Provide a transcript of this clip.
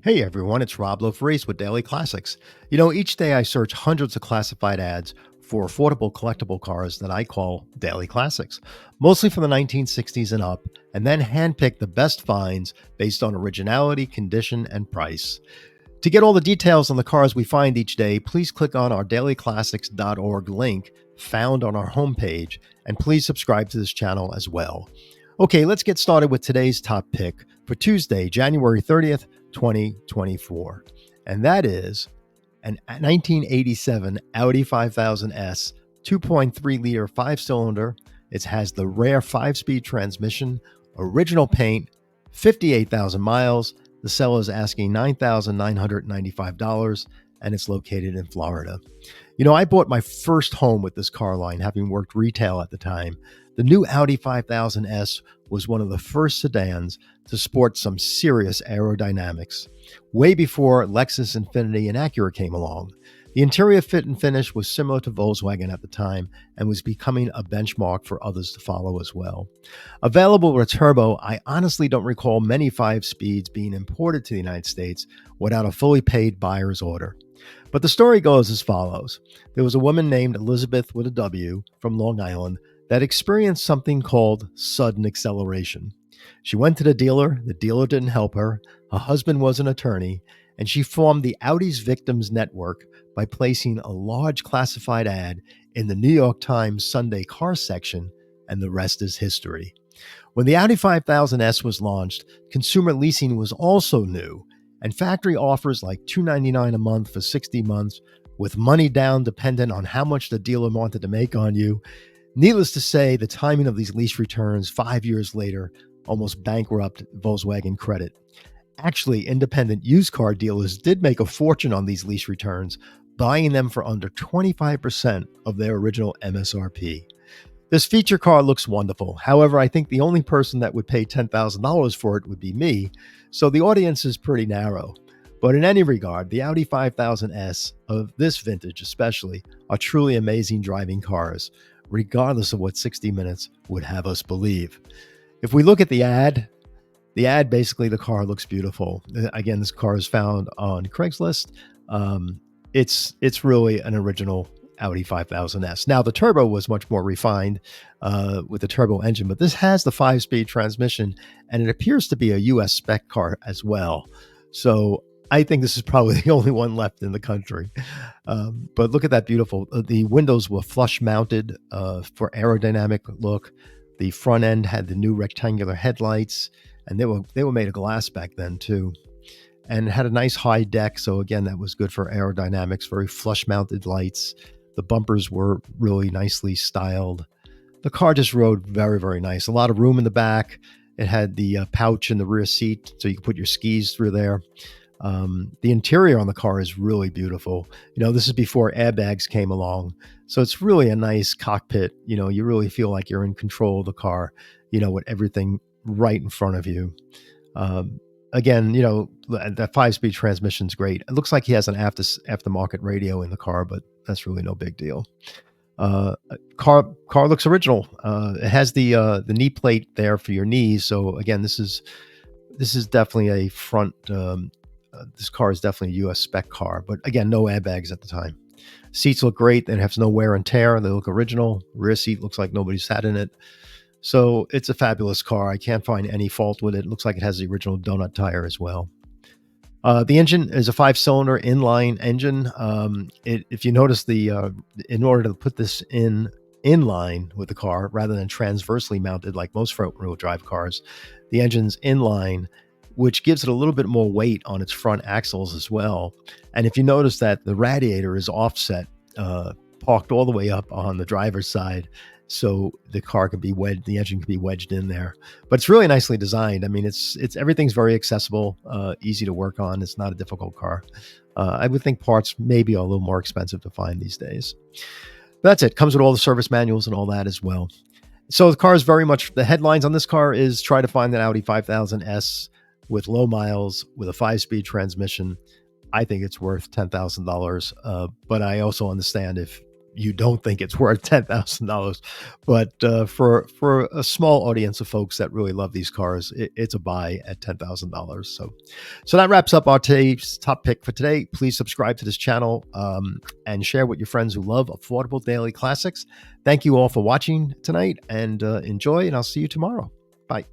Hey everyone, it's Rob Loaf-Reese with Daily Classics. Each day I search hundreds of classified ads for affordable collectible cars that I call Daily Classics, mostly from the 1960s and up, and then handpick the best finds based on originality, condition, and price. To get all the details on the cars we find each day, please click on our dailyclassics.org link found on our homepage, and please subscribe to this channel as well. Okay, let's get started with today's top pick for Tuesday, January 30th, 2024. And that is a 1987 Audi 5000S 2.3-liter 5-cylinder. It has the rare 5-speed transmission, original paint, 58,000 miles. The seller is asking $9,995, and it's located in Florida. I bought my first home with this car line, having worked retail at the time. The new Audi 5000S was one of the first sedans to sport some serious aerodynamics, way before Lexus, Infiniti, and Acura came along. The interior fit and finish was similar to Volkswagen at the time and was becoming a benchmark for others to follow as well. Available with a turbo, I honestly don't recall many 5-speeds being imported to the United States without a fully paid buyer's order. But the story goes as follows. There was a woman named Elizabeth with a W from Long Island that experienced something called sudden acceleration. She went to the dealer didn't help her, her husband was an attorney, and she formed the Audi's Victims Network by placing a large classified ad in the New York Times Sunday car section, and the rest is history. When the Audi 5000S was launched, consumer leasing was also new, and factory offers like $299 a month for 60 months, with money down dependent on how much the dealer wanted to make on you. Needless to say, the timing of these lease returns 5 years later almost bankrupt Volkswagen credit. Actually, independent used car dealers did make a fortune on these lease returns, buying them for under 25% of their original MSRP. This feature car looks wonderful. However, I think the only person that would pay $10,000 for it would be me, so the audience is pretty narrow. But in any regard, the Audi 5000S of this vintage especially are truly amazing driving cars, regardless of what 60 Minutes would have us believe. If we look at the ad basically, the car looks beautiful. Again, this car is found on Craigslist. It's really an original Audi 5000S. Now, the turbo was much more refined with the turbo engine, but this has the 5-speed transmission, and it appears to be a US spec car as well. So I think this is probably the only one left in the country. But look at that beautiful. The windows were flush mounted for aerodynamic look. The front end had the new rectangular headlights, and they were made of glass back then too. And it had a nice high deck, so again, that was good for aerodynamics, very flush mounted lights. The bumpers were really nicely styled. The car just rode very, very nice. A lot of room in the back. It had the pouch in the rear seat, so you could put your skis through there. The interior on the car is really beautiful. This is before airbags came along, so it's really a nice cockpit. You really feel like you're in control of the car, with everything right in front of you. Again, that 5-speed transmission is great. It looks like he has an aftermarket radio in the car, but that's really no big deal. Car looks original. It has the knee plate there for your knees. So again, this is definitely a front. This car is definitely a US spec car, but again, no airbags at the time. Seats look great. It has no wear and tear. They look original. Rear seat looks like nobody sat in it. So it's a fabulous car. I can't find any fault with it. It looks like it has the original donut tire as well. The engine is a 5-cylinder inline engine. If you notice, in order to put this in line with the car rather than transversely mounted like most front-wheel drive cars, the engine's inline, which gives it a little bit more weight on its front axles as well. And if you notice that the radiator is offset, parked all the way up on the driver's side, so the car could be wedged, the engine could be wedged in there. But it's really nicely designed. I mean, it's everything's very accessible, easy to work on. It's not a difficult car. I would think parts maybe are a little more expensive to find these days. But that's it. Comes with all the service manuals and all that as well. So the car is very much, the headlines on this car is try to find an Audi 5000S with low miles, with a 5-speed transmission. I think it's worth $10,000. But I also understand if you don't think it's worth $10,000. But for a small audience of folks that really love these cars, it's a buy at $10,000. So that wraps up our today's top pick for today. Please subscribe to this channel and share with your friends who love affordable daily classics. Thank you all for watching tonight, and enjoy, and I'll see you tomorrow. Bye.